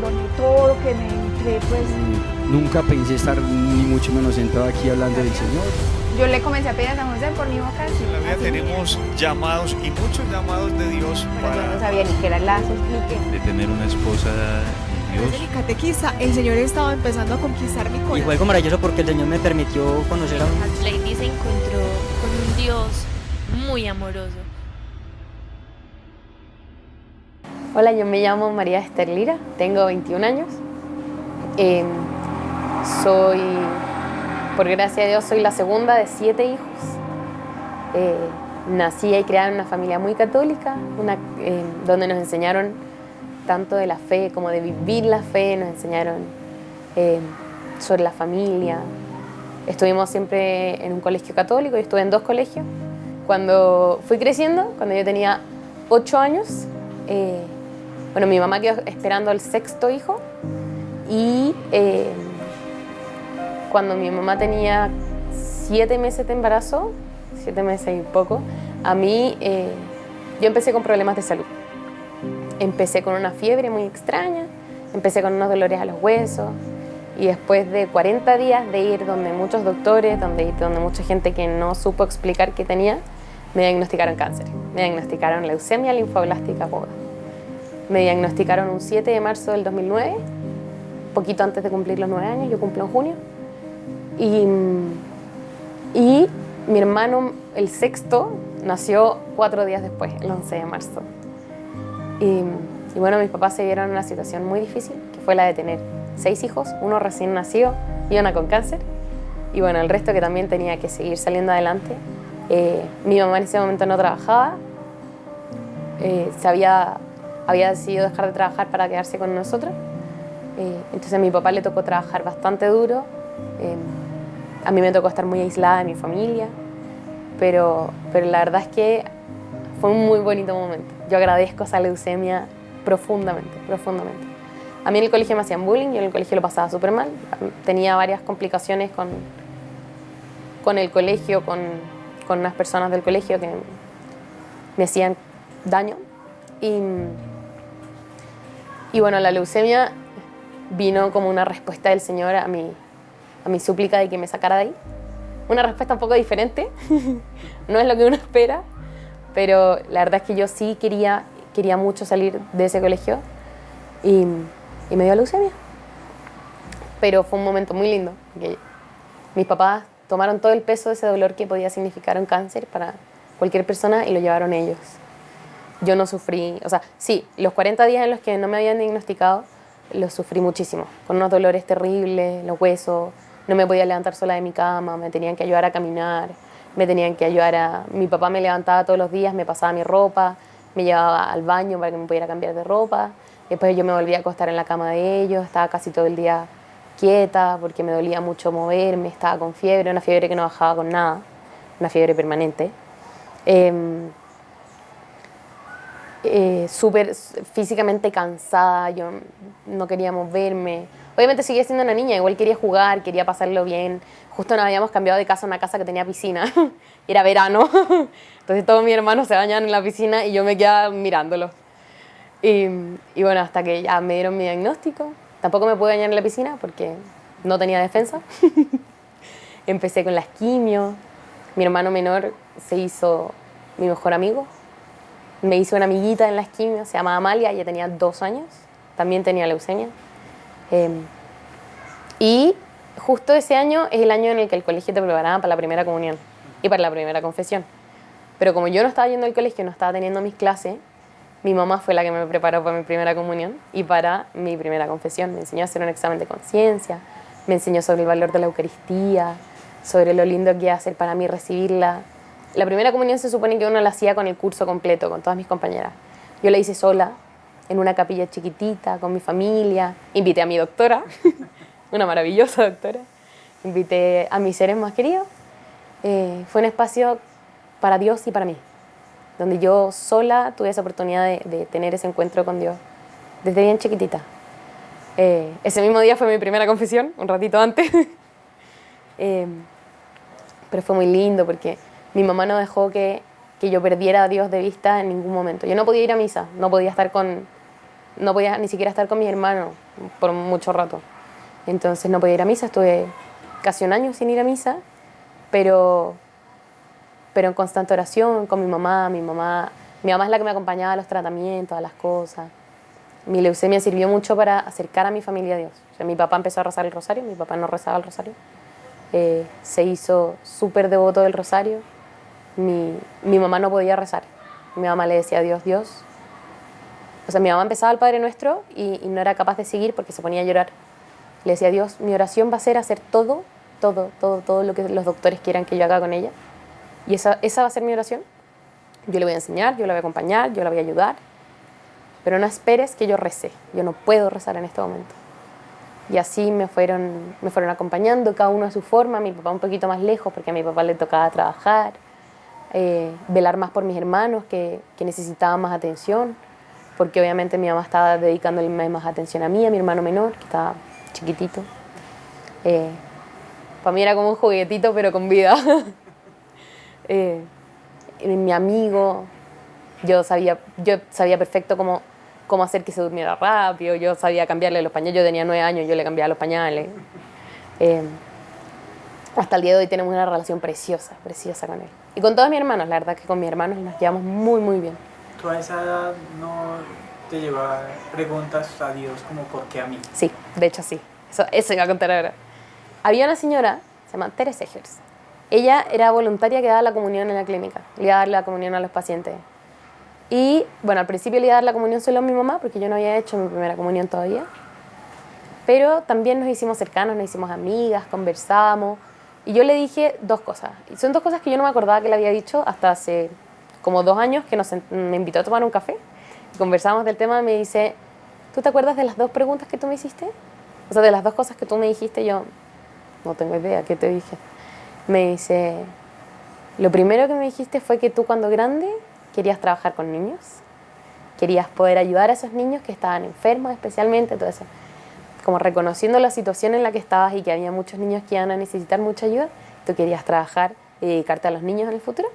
Polonia y todo lo que me entré, pues Nunca pensé estar ni mucho menos sentado aquí hablando del Señor. yo le comencé a pedir a San José por mi vocación. En la vida Así tenemos llamados y muchos llamados de Dios pero yo no para... sabía ni qué era el lazo, expliqué. de tener una esposa de Desde Dios. mi catequista, el Señor estaba empezando a conquistar mi Y corazón. fue algo maravilloso porque el Señor me permitió conocer a un... Lady se encontró con un Dios muy amoroso. Hola, yo me llamo María Esther Lira, tengo 21 años. Soy, por gracia de Dios, soy la segunda de 7 hijos. Nací y criada en una familia muy católica, donde nos enseñaron tanto de la fe como de vivir la fe, nos enseñaron sobre la familia. Estuvimos siempre en un colegio católico, yo estuve en 2 colegios. Cuando fui creciendo, cuando yo tenía 8 años, bueno, mi mamá quedó esperando al 6.º hijo y cuando mi mamá tenía 7 meses de embarazo, 7 meses y poco, a mí yo empecé con problemas de salud. Empecé con una fiebre muy extraña, empecé con unos dolores a los huesos y después de 40 días de ir donde muchos doctores, donde mucha gente que no supo explicar qué tenía, me diagnosticaron cáncer. Me diagnosticaron leucemia linfoblástica aguda. Me diagnosticaron un 7 de marzo del 2009, poquito antes de cumplir los 9 años, yo cumplo en junio. Y mi hermano, el 6.º, nació 4 días después, el 11 de marzo. Y bueno, mis papás se vieron en una situación muy difícil, que fue la de tener 6 hijos, uno recién nacido y una con cáncer. Y bueno, el resto que también tenía que seguir saliendo adelante. Mi mamá en ese momento no trabajaba, había decidido dejar de trabajar para quedarse con nosotros. Entonces a mi papá le tocó trabajar bastante duro. A mí me tocó estar muy aislada de mi familia, pero la verdad es que fue un muy bonito momento. Yo agradezco esa leucemia profundamente, profundamente. A mí en el colegio me hacían bullying, yo en el colegio lo pasaba súper mal. Tenía varias complicaciones con el colegio, con unas personas del colegio que me hacían daño. Y bueno, la leucemia vino como una respuesta del Señor a mi súplica de que me sacara de ahí. Una respuesta un poco diferente, no es lo que uno espera, pero la verdad es que yo sí quería mucho salir de ese colegio y me dio leucemia. Pero fue un momento muy lindo, porque mis papás tomaron todo el peso de ese dolor que podía significar un cáncer para cualquier persona y lo llevaron ellos. Yo no sufrí, o sea, sí, los 40 días en los que no me habían diagnosticado, los sufrí muchísimo, con unos dolores terribles, los huesos, no me podía levantar sola de mi cama, me tenían que ayudar a caminar, me tenían que ayudar mi papá me levantaba todos los días, me pasaba mi ropa, me llevaba al baño para que me pudiera cambiar de ropa, después yo me volvía a acostar en la cama de ellos, estaba casi todo el día quieta porque me dolía mucho moverme, estaba con fiebre, una fiebre que no bajaba con nada, una fiebre permanente. Súper físicamente cansada, yo no quería moverme. Obviamente seguía siendo una niña, igual quería jugar, quería pasarlo bien. Justo nos habíamos cambiado de casa a una casa que tenía piscina, y era verano, entonces todos mis hermanos se bañaban en la piscina y yo me quedaba mirándolos. Y bueno, hasta que ya me dieron mi diagnóstico, tampoco me pude bañar en la piscina porque no tenía defensa. Empecé con las quimios, mi hermano menor se hizo mi mejor amigo. Me hizo una amiguita en las quimios, se llamaba Amalia, ella tenía 2 años, también tenía leucemia. Y justo ese año es el año en el que el colegio te preparaba para la primera comunión y para la primera confesión. Pero como yo no estaba yendo al colegio, no estaba teniendo mis clases, mi mamá fue la que me preparó para mi primera comunión y para mi primera confesión. Me enseñó a hacer un examen de conciencia, me enseñó sobre el valor de la Eucaristía, sobre lo lindo que iba a ser para mí recibirla. La primera comunión se supone que uno la hacía con el curso completo, con todas mis compañeras. Yo la hice sola, en una capilla chiquitita, con mi familia. Invité a mi doctora, una maravillosa doctora. Invité a mis seres más queridos. Fue un espacio para Dios y para mí, donde yo sola tuve esa oportunidad de tener ese encuentro con Dios, desde bien chiquitita. Ese mismo día fue mi primera confesión, un ratito antes. Pero fue muy lindo porque mi mamá no dejó que yo perdiera a Dios de vista en ningún momento. Yo no podía ir a misa, no podía estar con no podía ni siquiera estar con mis hermanos por mucho rato. Entonces no podía ir a misa, estuve casi un año sin ir a misa, pero en constante oración con mi mamá. Mi mamá es la que me acompañaba a los tratamientos, a las cosas. Mi leucemia sirvió mucho para acercar a mi familia a Dios. O sea, mi papá empezó a rezar el rosario, mi papá no rezaba el rosario. Se hizo súper devoto del rosario. Mi mamá no podía rezar. Mi mamá le decía a Dios, Dios. O sea, mi mamá empezaba el Padre Nuestro y no era capaz de seguir porque se ponía a llorar. Le decía a Dios, mi oración va a ser hacer todo lo que los doctores quieran que yo haga con ella. Y esa va a ser mi oración. Yo le voy a enseñar, yo la voy a acompañar, yo la voy a ayudar. Pero no esperes que yo rece. Yo no puedo rezar en este momento. Y así me fueron acompañando, cada uno a su forma. Mi papá un poquito más lejos porque a mi papá le tocaba trabajar. Velar más por mis hermanos que necesitaban más atención. Porque obviamente mi mamá estaba dedicándole más atención a mí, a mi hermano menor, que estaba chiquitito. Para mí era como un juguetito, pero con vida. Mi amigo, yo sabía perfecto cómo hacer que se durmiera rápido, yo sabía cambiarle los pañales, yo tenía 9 años, yo le cambiaba los pañales. Hasta el día de hoy tenemos una relación preciosa con él. Y con todos mis hermanos, la verdad que con mis hermanos nos llevamos muy, muy bien. ¿Tú a esa edad no te llevas preguntas a Dios como ¿por qué a mí? Sí, de hecho sí. Eso iba a contar ahora. Había una señora, se llama Teresa Egers. Ella era voluntaria que daba la comunión en la clínica. Le iba a dar la comunión a los pacientes. Y, bueno, al principio le iba a dar la comunión solo a mi mamá, porque yo no había hecho mi primera comunión todavía. Pero también nos hicimos cercanos, nos hicimos amigas, conversamos. Y yo le dije 2 cosas. Y son 2 cosas que yo no me acordaba que le había dicho hasta hace como 2 años que me invitó a tomar un café. Y conversamos del tema y me dice, ¿tú te acuerdas de las 2 preguntas que tú me hiciste? O sea, de las 2 cosas que tú me dijiste, yo no tengo idea, ¿qué te dije? Me dice, lo primero que me dijiste fue que tú cuando grande querías trabajar con niños, querías poder ayudar a esos niños que estaban enfermos especialmente, todo eso. Como reconociendo la situación en la que estabas y que había muchos niños que iban a necesitar mucha ayuda, tú querías trabajar y dedicarte a los niños en el futuro.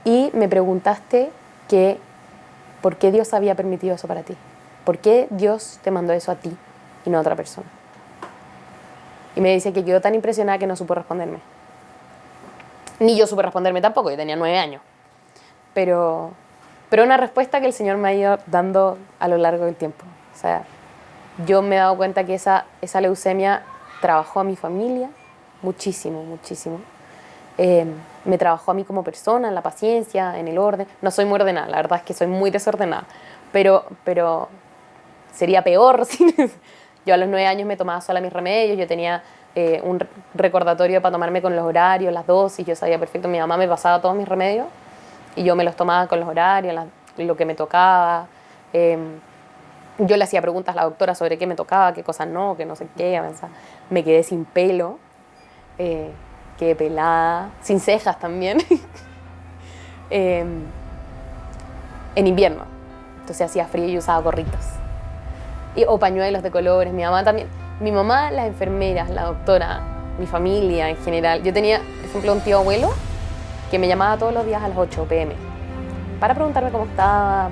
Y me preguntaste por qué Dios había permitido eso para ti. ¿Por qué Dios te mandó eso a ti y no a otra persona? Y me dice que quedó tan impresionada que no supo responderme. Ni yo supe responderme tampoco, yo tenía 9 años. Pero una respuesta que el Señor me ha ido dando a lo largo del tiempo. O sea, yo me he dado cuenta que esa leucemia trabajó a mi familia muchísimo, muchísimo. Me trabajó a mí como persona, en la paciencia, en el orden. No soy muy ordenada, la verdad es que soy muy desordenada. Pero sería peor. Yo a los 9 años me tomaba sola mis remedios, yo tenía un recordatorio para tomarme con los horarios, las dosis, yo sabía perfecto, mi mamá me pasaba todos mis remedios y yo me los tomaba con los horarios, lo que me tocaba. Yo le hacía preguntas a la doctora sobre qué me tocaba, qué cosas no, que no sé qué. Me quedé sin pelo, quedé pelada, sin cejas también. En invierno, entonces hacía frío y usaba gorritos. O pañuelos de colores, mi mamá también. Mi mamá, las enfermeras, la doctora, mi familia en general. Yo tenía, por ejemplo, un tío abuelo que me llamaba todos los días a las 8 p.m. para preguntarme cómo estaba,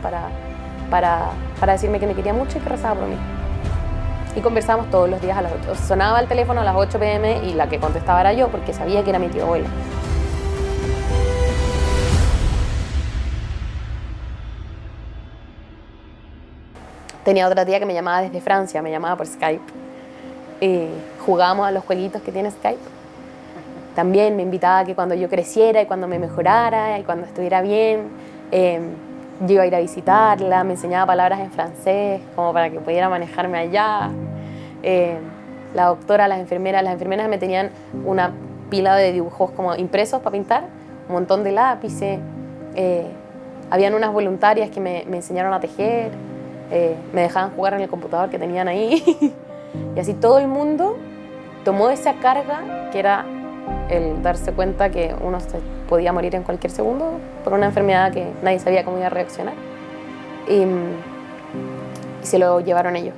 para decirme que me quería mucho y que rezaba por mí. Y conversábamos todos los días a las 8. O sea, sonaba el teléfono a las 8 p.m. y la que contestaba era yo porque sabía que era mi tío abuelo. Tenía otra tía que me llamaba desde Francia, me llamaba por Skype. Jugábamos a los jueguitos que tiene Skype. También me invitaba a que cuando yo creciera y cuando me mejorara y cuando estuviera bien, yo iba a ir a visitarla, me enseñaba palabras en francés como para que pudiera manejarme allá. La doctora, las enfermeras me tenían una pila de dibujos como impresos para pintar, un montón de lápices. Habían unas voluntarias que me enseñaron a tejer. Me dejaban jugar en el computador que tenían ahí. Y así todo el mundo tomó esa carga que era el darse cuenta que uno se podía morir en cualquier segundo por una enfermedad que nadie sabía cómo iba a reaccionar. Y se lo llevaron ellos.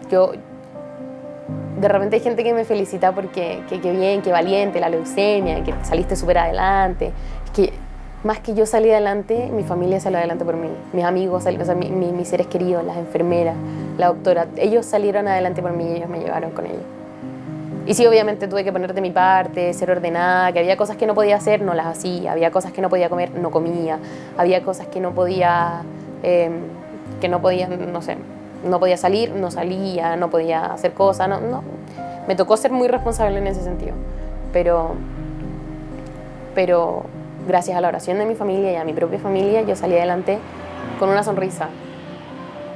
De repente hay gente que me felicita porque que bien, que valiente, la leucemia, que saliste súper adelante. Es que más que yo salí adelante, mi familia salió adelante por mí. Mis amigos, o sea, mis seres queridos, las enfermeras, la doctora, ellos salieron adelante por mí y ellos me llevaron con ellos. Y sí, obviamente tuve que poner de mi parte, ser ordenada, que había cosas que no podía hacer, no las hacía, había cosas que no podía comer, no comía, había cosas que no podía, no sé, no podía salir, no salía, no podía hacer cosas, no. Me tocó ser muy responsable en ese sentido, pero gracias a la oración de mi familia y a mi propia familia, yo salí adelante con una sonrisa.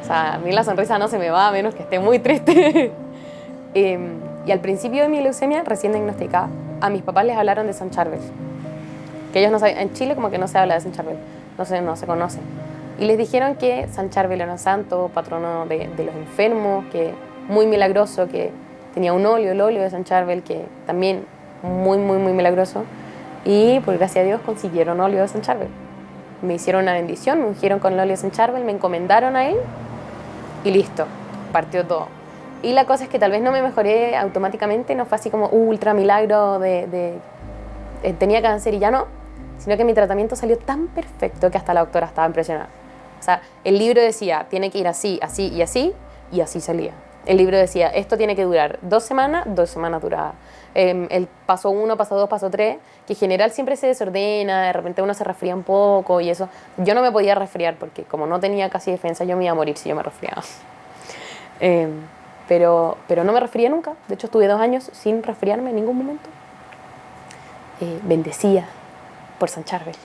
O sea, a mí la sonrisa no se me va a menos que esté muy triste. Y al principio de mi leucemia, recién diagnosticada, a mis papás les hablaron de San Charbel. Que ellos no saben, en Chile como que no se habla de San Charbel, no se conoce. Y les dijeron que San Charbel era un santo, patrono de los enfermos, que muy milagroso, que tenía un óleo, el óleo de San Charbel, que también muy milagroso. Y por gracia a Dios consiguieron óleo de San Charbel. Me hicieron una bendición, me ungieron con el óleo de San Charbel, me encomendaron a él y listo, partió todo. Y la cosa es que tal vez no me mejoré automáticamente, no fue así como ultra milagro tenía cáncer y ya no, sino que mi tratamiento salió tan perfecto que hasta la doctora estaba impresionada. O sea, el libro decía, tiene que ir así, así y así salía. El libro decía, esto tiene que durar 2 semanas duraba. El paso 1, paso 2, paso 3, que en general siempre se desordena, de repente uno se resfría un poco y eso. Yo no me podía resfriar porque como no tenía casi defensa, yo me iba a morir si yo me resfriaba. Pero no me resfrié nunca. De hecho, estuve 2 años sin resfriarme en ningún momento. Bendecida por San Charbel,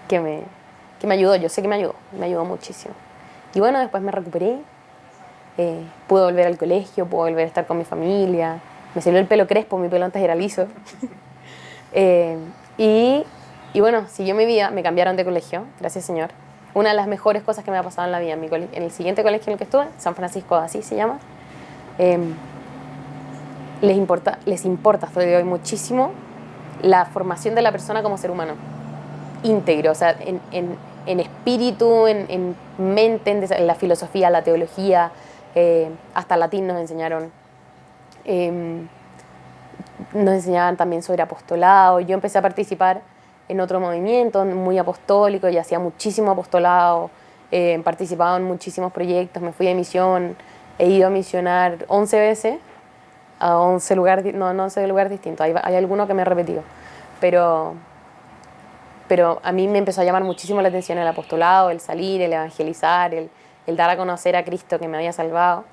que me ayudó. Yo sé que me ayudó muchísimo. Y bueno, después me recuperé. Pude volver al colegio, pude volver a estar con mi familia. Me salió el pelo crespo, mi pelo antes era liso. Y bueno, siguió mi vida. Me cambiaron de colegio, gracias Señor. Una de las mejores cosas que me ha pasado en la vida. En el siguiente colegio en el que estuve, San Francisco de Asís se llama, les importa hasta hoy muchísimo la formación de la persona como ser humano íntegro, o sea, en espíritu, en mente, en la filosofía, la teología, hasta latín nos enseñaron. Nos enseñaban también sobre apostolado. Yo empecé a participar en otro movimiento muy apostólico y hacía muchísimo apostolado, participaba en muchísimos proyectos, me fui de misión, he ido a misionar 11 veces a 11 lugares, no 11 lugares distintos, hay alguno que me he repetido, pero a mí me empezó a llamar muchísimo la atención el apostolado, el salir, el evangelizar, el dar a conocer a Cristo que me había salvado,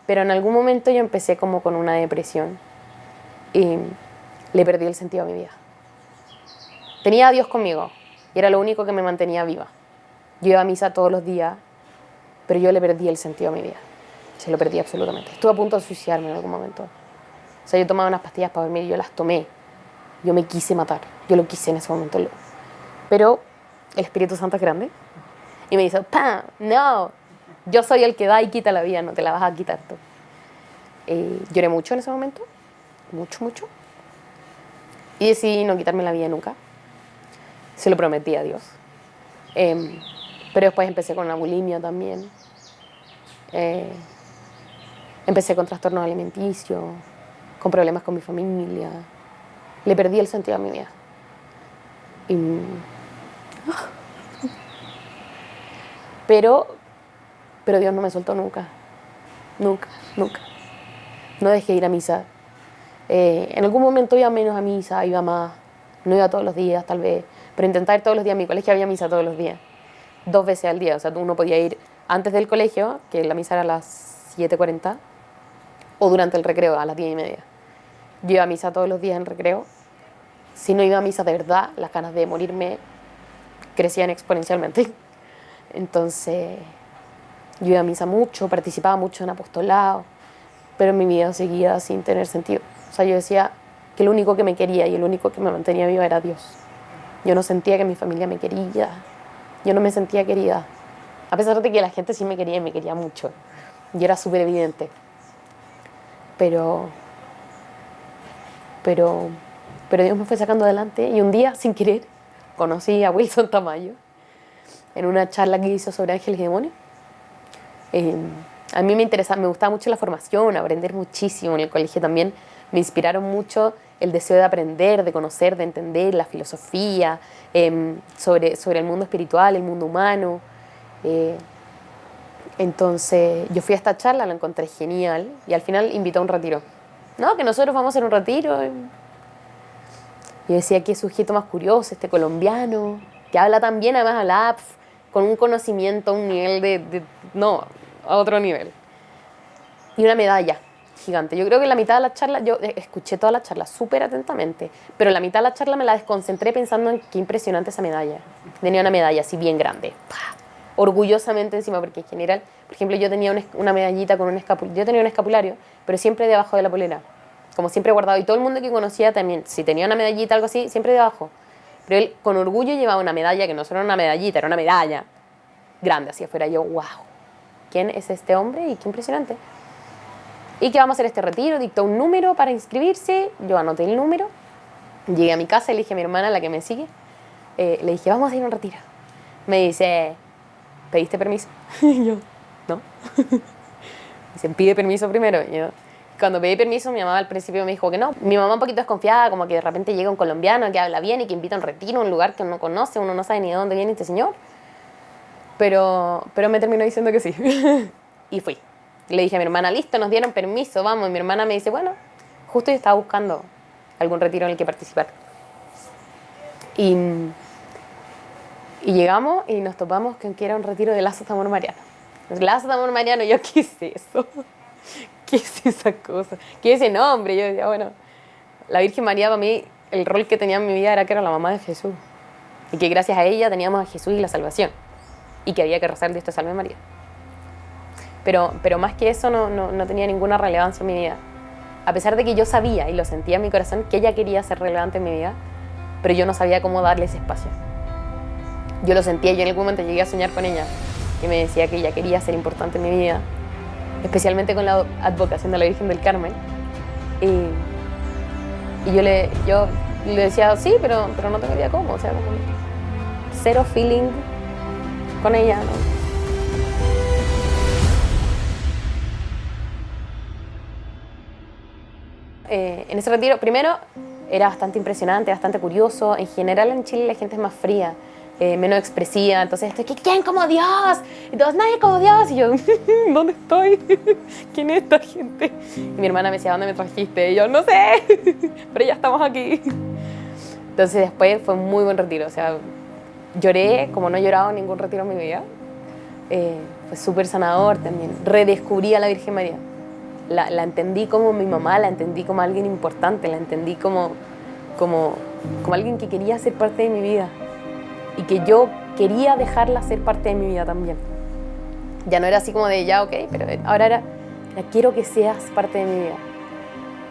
pero en algún momento yo empecé como con una depresión y le perdí el sentido a mi vida. Tenía a Dios conmigo y era lo único que me mantenía viva. Yo iba a misa todos los días, pero yo le perdí el sentido a mi vida. Se lo perdí absolutamente. Estuve a punto de suicidarme en algún momento. O sea, yo tomaba unas pastillas para dormir y yo las tomé. Yo me quise matar. Yo lo quise en ese momento. Pero el Espíritu Santo es grande y me dice, ¡pam! No, yo soy el que da y quita la vida, no te la vas a quitar tú. Lloré mucho en ese momento. Mucho. Y decidí no quitarme la vida nunca. Se lo prometí a Dios. Pero después empecé con una bulimia también. Empecé con trastornos alimenticios, con problemas con mi familia. Le perdí el sentido a mi vida. Pero Dios no me soltó nunca. Nunca. No dejé de ir a misa. En algún momento iba menos a misa, iba más. No iba todos los días, tal vez. Pero intentaba ir todos los días. En mi colegio había misa todos los días. 2 veces al día. O sea, uno podía ir antes del colegio, que la misa era a las 7:40, o durante el recreo, a las 10:30. Yo iba a misa todos los días en recreo. Si no iba a misa de verdad, las ganas de morirme crecían exponencialmente. Entonces, yo iba a misa mucho, participaba mucho en apostolado, pero mi vida seguía sin tener sentido. O sea, yo decía que lo único que me quería y el único que me mantenía viva era Dios. Yo no sentía que mi familia me quería. Yo no me sentía querida. A pesar de que la gente sí me quería y me quería mucho. Y era súper evidente. Pero Dios me fue sacando adelante y un día, sin querer, conocí a Wilson Tamayo en una charla que hizo sobre ángeles y demonios. A mí me gustaba mucho la formación, aprender muchísimo en el colegio también. Me inspiraron mucho el deseo de aprender, de conocer, de entender la filosofía, sobre el mundo espiritual, el mundo humano. Entonces yo fui a esta charla, la encontré genial y al final invitó a un retiro. No, que nosotros vamos a hacer un retiro. Y yo decía, qué sujeto más curioso, este colombiano, que habla tan bien, además habla con un conocimiento, un nivel no, a otro nivel. Y una medalla gigante. Yo creo que en la mitad de la charla, yo escuché toda la charla súper atentamente, pero en la mitad de la charla me la desconcentré pensando en qué impresionante esa medalla. Tenía una medalla así bien grande, orgullosamente encima, porque en general, por ejemplo, yo tenía una medallita con un escapulario, yo tenía un escapulario, pero siempre debajo de la polera, como siempre guardado, y todo el mundo que conocía también, si tenía una medallita, algo así, siempre debajo. Pero él con orgullo llevaba una medalla que no solo era una medallita, era una medalla grande hacia afuera. Yo, wow, ¿quién es este hombre? Y qué impresionante. Y que vamos a hacer este retiro, dictó un número para inscribirse, yo anoté el número, llegué a mi casa y le dije a mi hermana, la que me sigue, le dije, vamos a ir a un retiro. Me dice, ¿pediste permiso? Y yo, no. Dice, pide permiso primero. Y yo, cuando pedí permiso, mi mamá al principio me dijo que no. Mi mamá un poquito desconfiada, como que de repente llega un colombiano que habla bien y que invita a un retiro, un lugar que uno no conoce, uno no sabe ni de dónde viene este señor. Pero me terminó diciendo que sí. Y fui. Le dije a mi hermana, listo, nos dieron permiso, vamos. Y mi hermana me dice, bueno, justo yo estaba buscando algún retiro en el que participar. Y llegamos y nos topamos con que era un retiro de Lazos de Amor Mariano. Lazos de Amor Mariano, yo, ¿qué es eso? ¿Qué es esa cosa? ¿Qué es ese nombre? Yo decía, bueno, la Virgen María para mí, el rol que tenía en mi vida era que era la mamá de Jesús. Y que gracias a ella teníamos a Jesús y la salvación. Y que había que rezar Dios te salve María. Pero más que eso no tenía ninguna relevancia en mi vida. A pesar de que yo sabía y lo sentía en mi corazón que ella quería ser relevante en mi vida, pero yo no sabía cómo darle ese espacio. Yo lo sentía, yo en algún momento llegué a soñar con ella y me decía que ella quería ser importante en mi vida, especialmente con la advocación de la Virgen del Carmen. Y yo le decía, sí, pero no tengo idea cómo, o sea, como cero feeling con ella, ¿no? En ese retiro, primero, era bastante impresionante, bastante curioso. En general en Chile la gente es más fría, menos expresiva. Entonces estoy, ¿quién como Dios? Y todos, nadie como Dios. Y yo, ¿dónde estoy? ¿Quién es esta gente? Y mi hermana me decía, ¿dónde me trajiste? Y yo, no sé, pero ya estamos aquí. Entonces después fue un muy buen retiro. O sea, lloré como no he llorado en ningún retiro en mi vida. Fue súper sanador también. Redescubrí a la Virgen María. La entendí como mi mamá, la entendí como alguien importante, la entendí como alguien que quería ser parte de mi vida y que yo quería dejarla ser parte de mi vida también. Ya no era así como de ya, ok, pero ahora era quiero que seas parte de mi vida.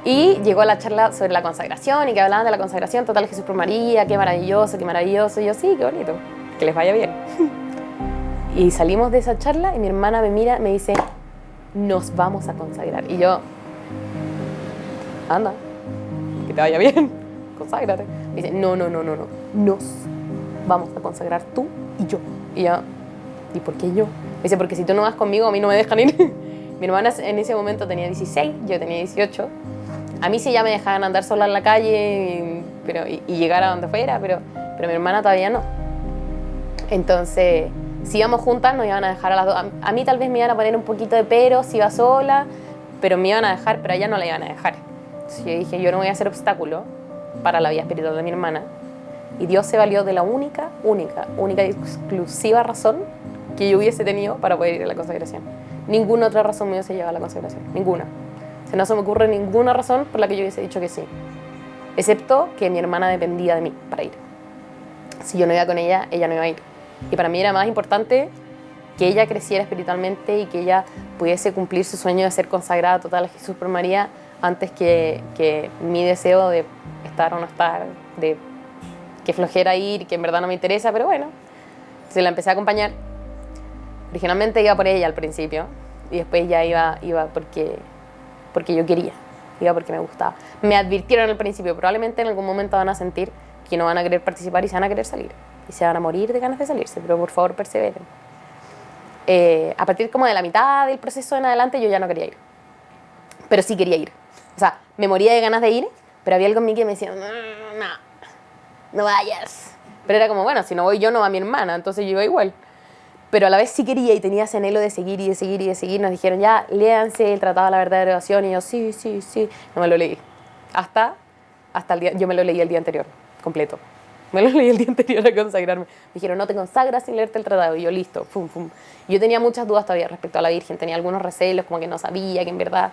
Y llegó a la charla sobre la consagración y que hablaban de la consagración total Jesús por María, qué maravilloso, qué maravilloso. Y yo, sí, qué bonito, que les vaya bien. Y salimos de esa charla y mi hermana me mira, me dice, nos vamos a consagrar. Y yo, anda, que te vaya bien, conságrate. Me dice, no, nos vamos a consagrar tú y yo. Y yo, ¿y por qué yo? Me dice, porque si tú no vas conmigo, a mí no me dejan ir. Mi hermana en ese momento tenía 16, yo tenía 18. A mí sí ya me dejaban andar sola en la calle y llegar a donde fuera, pero mi hermana todavía no. Entonces, si íbamos juntas, nos iban a dejar a las dos. A mí tal vez me iban a poner un poquito de pero si iba sola, pero me iban a dejar, pero a ella no la iban a dejar. Entonces yo dije, yo no voy a hacer obstáculo para la vida espiritual de mi hermana. Y Dios se valió de la única y exclusiva razón que yo hubiese tenido para poder ir a la consagración. Ninguna otra razón me hubiese llevado a la consagración, ninguna. O sea, no se me ocurre ninguna razón por la que yo hubiese dicho que sí, excepto que mi hermana dependía de mí para ir. Si yo no iba con ella, ella no iba a ir. Y para mí era más importante que ella creciera espiritualmente y que ella pudiese cumplir su sueño de ser consagrada total a Jesús por María antes que mi deseo de estar o no estar, de que flojera ir, que en verdad no me interesa, pero bueno. Entonces la empecé a acompañar. Originalmente iba por ella al principio y después ya iba porque yo quería, iba porque me gustaba. Me advirtieron al principio, probablemente en algún momento van a sentir que no van a querer participar y se van a querer salir. Y se van a morir de ganas de salirse, pero por favor perseveren. A partir como de la mitad del proceso en adelante yo ya no quería ir, pero sí quería ir. O sea, me moría de ganas de ir, Pero había algo en mí que me decía, no vayas. Pero era como, bueno, si no voy yo, no va mi hermana, entonces yo iba igual. Pero a la vez sí quería y tenía ese anhelo de seguir y de seguir y de seguir. Nos dijeron, ya, léanse el Tratado de la Verdadera Devoción. Y yo, sí. No me lo leí. Hasta el día, yo me lo leí el día anterior, completo. Me lo leí el día anterior a consagrarme. Me dijeron, no te consagras sin leerte el tratado. Y yo, listo, pum. Y yo tenía muchas dudas todavía respecto a la Virgen. Tenía algunos recelos, como que no sabía, que en verdad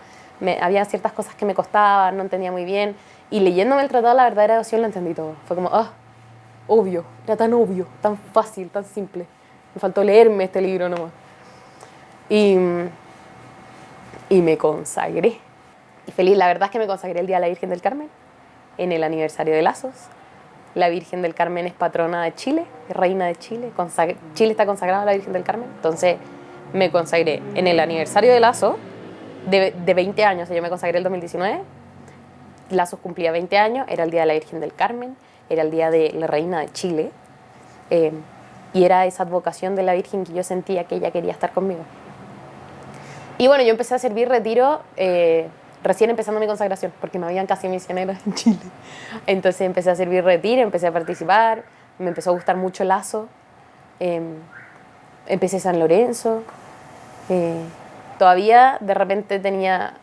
había ciertas cosas que me costaban, no entendía muy bien. Y leyéndome el Tratado de la Verdadera Devoción lo entendí todo. Fue como, obvio, era tan obvio, tan fácil, tan simple. Me faltó leerme este libro nomás. Y me consagré. Y feliz, la verdad es que me consagré el día de la Virgen del Carmen, en el aniversario de Lazos. La Virgen del Carmen es patrona de Chile, es reina de Chile. Chile está consagrado a la Virgen del Carmen. Entonces me consagré en el aniversario de Lazos, de 20 años. O sea, yo me consagré el 2019. Lazos cumplía 20 años, era el día de la Virgen del Carmen, era el día de la reina de Chile. Y era esa advocación de la Virgen que yo sentía que ella quería estar conmigo. Y bueno, yo empecé a servir retiro recién empezando mi consagración, porque no habían casi misioneros en Chile. Entonces empecé a servir retiro, empecé a participar, me empezó a gustar mucho Lazo, empecé San Lorenzo. Todavía de repente tenía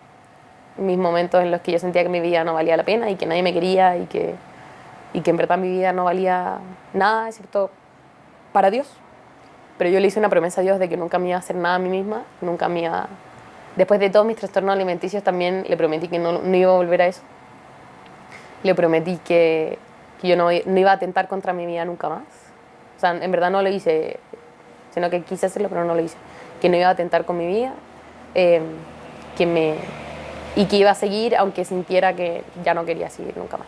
mis momentos en los que yo sentía que mi vida no valía la pena y que nadie me quería y que en verdad mi vida no valía nada, excepto para Dios. Pero yo le hice una promesa a Dios de que nunca me iba a hacer nada a mí misma, nunca me iba... Después de todos mis trastornos alimenticios también le prometí que no iba a volver a eso. Le prometí que yo no iba a atentar contra mi vida nunca más. O sea, en verdad no lo hice, sino que quise hacerlo, pero no lo hice. Que no iba a atentar con mi vida, y que iba a seguir aunque sintiera que ya no quería seguir nunca más.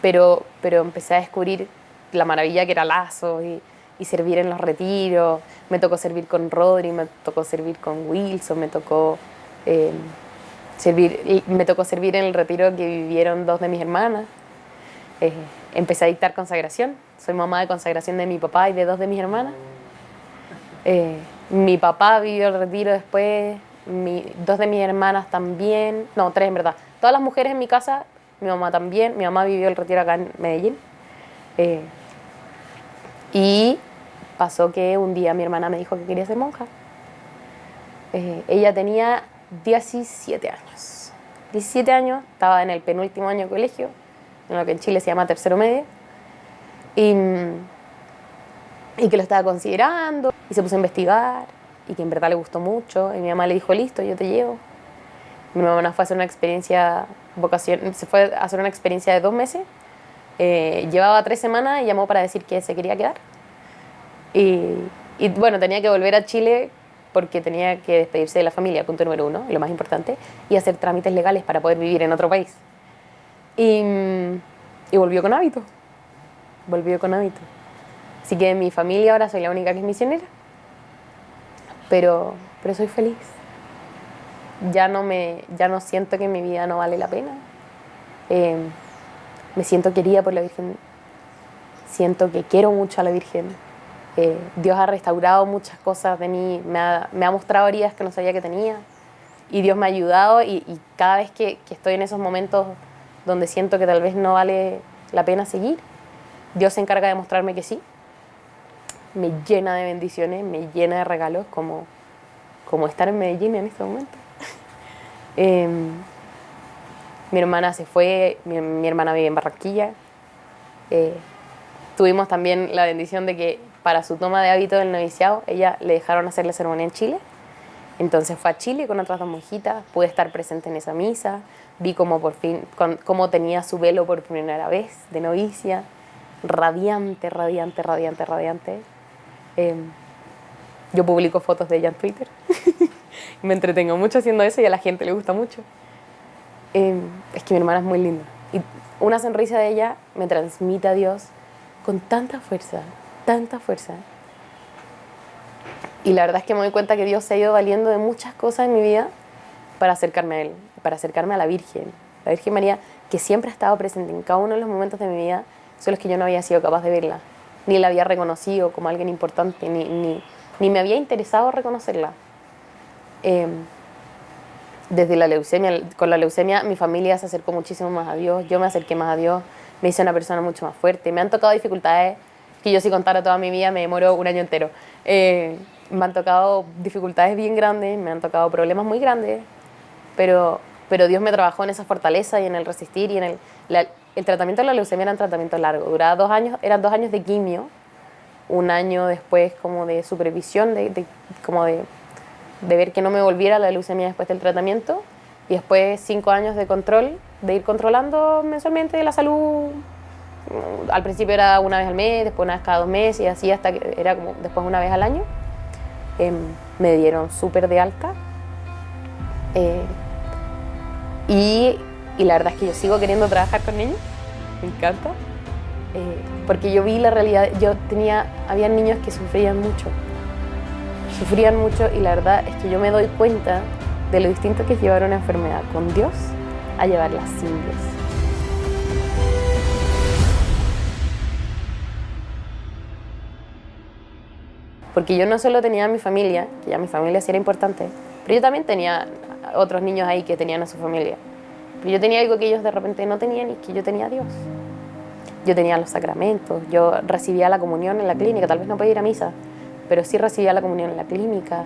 Pero empecé a descubrir la maravilla que era Lazo y servir en los retiros. Me tocó servir con Rodri, me tocó servir con Wilson, me tocó servir en el retiro que vivieron 2 de mis hermanas. Empecé a dictar consagración. Soy mamá de consagración de mi papá y de 2 de mis hermanas. Mi papá vivió el retiro después, 2 de mis hermanas también, no, 3 en verdad. Todas las mujeres en mi casa, mi mamá también. Mi mamá vivió el retiro acá en Medellín. Y pasó que un día mi hermana me dijo que quería ser monja. Ella tenía 17 años. 17 años, estaba en el penúltimo año de colegio, en lo que en Chile se llama tercero medio. Y que lo estaba considerando, y se puso a investigar, y que en verdad le gustó mucho. Y mi mamá le dijo, listo, yo te llevo. Mi mamá fue a hacer una experiencia, se fue a hacer una experiencia de 2 meses. Llevaba 3 semanas y llamó para decir que se quería quedar. Y bueno, tenía que volver a Chile porque tenía que despedirse de la familia, punto número 1, lo más importante, y hacer trámites legales para poder vivir en otro país. Y volvió con hábito. Volvió con hábito. Así que en mi familia ahora soy la única que es misionera. Pero soy feliz. Ya no siento que mi vida no vale la pena. Me siento querida por la Virgen. Siento que quiero mucho a la Virgen. Dios ha restaurado muchas cosas de mí. Me ha mostrado heridas que no sabía que tenía. Y Dios me ha ayudado. Y cada vez que estoy en esos momentos donde siento que tal vez no vale la pena seguir, Dios se encarga de mostrarme que sí. Me llena de bendiciones, me llena de regalos, como estar en Medellín en este momento. Mi hermana se fue, mi hermana vive en Barranquilla. Tuvimos también la bendición de que para su toma de hábito del noviciado, ella le dejaron hacer la ceremonia en Chile. Entonces fue a Chile con otras 2 monjitas, pude estar presente en esa misa, vi cómo por fin, cómo tenía su velo por primera vez de novicia, radiante, radiante, radiante, radiante. Yo publico fotos de ella en Twitter. Me entretengo mucho haciendo eso y a la gente le gusta mucho. Es que mi hermana es muy linda. Y una sonrisa de ella me transmite a Dios con tanta fuerza, tanta fuerza. Y la verdad es que me doy cuenta que Dios se ha ido valiendo de muchas cosas en mi vida para acercarme a Él, para acercarme a la Virgen. La Virgen María, que siempre ha estado presente en cada uno de los momentos de mi vida, son los que yo no había sido capaz de verla. Ni la había reconocido como alguien importante, ni me había interesado reconocerla. desde la leucemia, con la leucemia mi familia se acercó muchísimo más a Dios, yo me acerqué más a Dios, me hice una persona mucho más fuerte. Me han tocado dificultades que yo si contara toda mi vida me demoro un año entero. Me han tocado dificultades bien grandes, me han tocado problemas muy grandes, pero Dios me trabajó en esa fortaleza y en el resistir y en el tratamiento de la leucemia era un tratamiento largo, duraba 2 años, eran 2 años de quimio, 1 año después como de supervisión, como de ver que no me volviera la leucemia después del tratamiento y después 5 años de control, de ir controlando mensualmente la salud. Al principio era 1 vez al mes, después 1 vez cada 2 meses y así hasta que era como después 1 vez al año. Me dieron súper de alta y la verdad es que yo sigo queriendo trabajar con niños, me encanta, porque yo vi la realidad, había niños que sufrían mucho y la verdad es que yo me doy cuenta de lo distinto que es llevar una enfermedad con Dios a llevarla sin Dios. Porque yo no solo tenía a mi familia, que ya mi familia sí era importante, pero yo también tenía otros niños ahí que tenían a su familia. Pero yo tenía algo que ellos de repente no tenían y que yo tenía a Dios. Yo tenía los sacramentos, yo recibía la comunión en la clínica, tal vez no podía ir a misa, pero sí recibía la comunión en la clínica.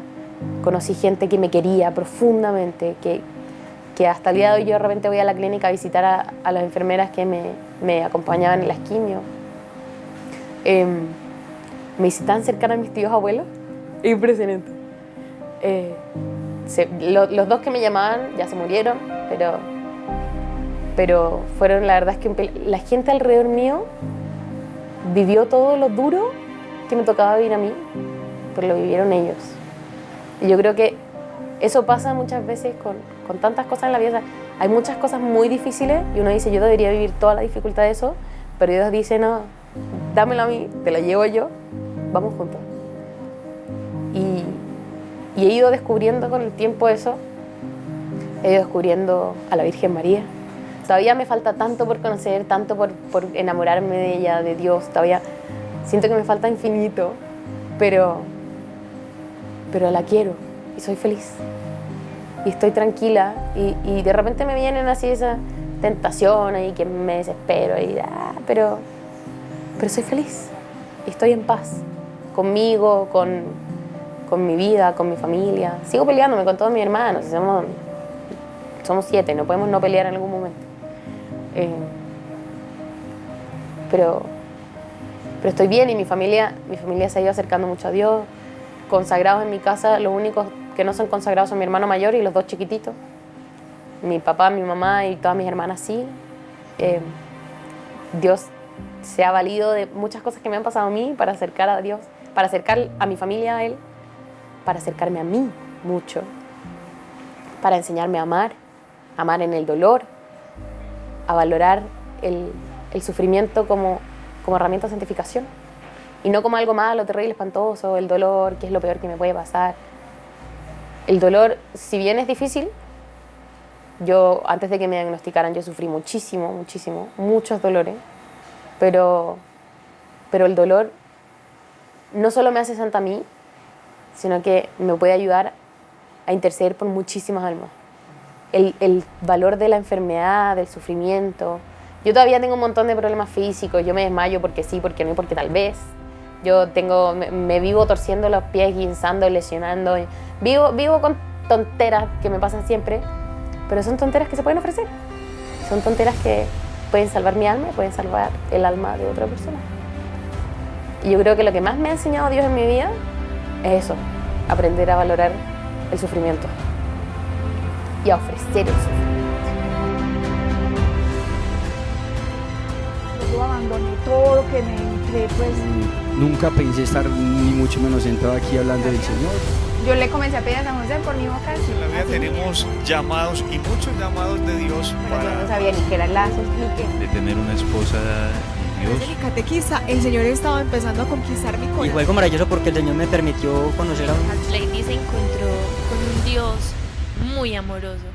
Conocí gente que me quería profundamente, que hasta el día de hoy yo de repente voy a la clínica a visitar a las enfermeras que me acompañaban en las quimios. Me hice tan cercana a mis tíos abuelos, impresionante. Los 2 que me llamaban ya se murieron, pero fueron, la verdad es que la gente alrededor mío vivió todo lo duro que me tocaba vivir a mí, pero lo vivieron ellos. Y yo creo que eso pasa muchas veces con tantas cosas en la vida. O sea, hay muchas cosas muy difíciles y uno dice, yo debería vivir toda la dificultad de eso, pero Dios dice, no, dámelo a mí, te lo llevo yo, vamos juntos. Y he ido descubriendo con el tiempo eso, he ido descubriendo a la Virgen María. Todavía me falta tanto por conocer, tanto por enamorarme de ella, de Dios, todavía siento que me falta infinito, pero la quiero y soy feliz. Y estoy tranquila y de repente me vienen así esas tentaciones y que me desespero, pero soy feliz y estoy en paz conmigo, con mi vida, con mi familia. Sigo peleándome con todos mis hermanos, somos 7, no podemos no pelear en algún momento. Pero estoy bien y mi familia se ha ido acercando mucho a Dios. Consagrados en mi casa, los únicos que no son consagrados son mi hermano mayor y los 2 chiquititos. Mi papá, mi mamá y todas mis hermanas sí. Dios se ha valido de muchas cosas que me han pasado a mí para acercar a Dios, para acercar a mi familia a Él, para acercarme a mí mucho, para enseñarme a amar en el dolor, a valorar el sufrimiento como herramienta de santificación y no como algo malo, terrible, espantoso, el dolor, que es lo peor que me puede pasar. El dolor, si bien es difícil, yo antes de que me diagnosticaran yo sufrí muchos dolores, pero el dolor no solo me hace santa a mí, sino que me puede ayudar a interceder por muchísimas almas. El valor de la enfermedad, del sufrimiento. Yo todavía tengo un montón de problemas físicos, yo me desmayo porque sí, porque no y porque tal vez. Me vivo torciendo los pies, guinzando, lesionando. Vivo con tonteras que me pasan siempre, pero son tonteras que se pueden ofrecer. Son tonteras que pueden salvar mi alma y pueden salvar el alma de otra persona. Y yo creo que lo que más me ha enseñado Dios en mi vida es eso, aprender a valorar el sufrimiento y a ofrecer el sufrimiento. Yo abandoné todo lo que me entré, pues Nunca pensé estar ni mucho menos sentado aquí hablando del Señor. yo le comencé a pedir a San José por mi vocación. En la vida Así tenemos llamados y muchos llamados de Dios pero yo no para... sabía ni qué era el lazo, expliqué. de tener una esposa en Desde Dios. mi catequista, el Señor estaba empezando a conquistar mi Y corazón. fue algo maravilloso porque el Señor me permitió conocer a un Lady se encontró con un Dios muy amoroso,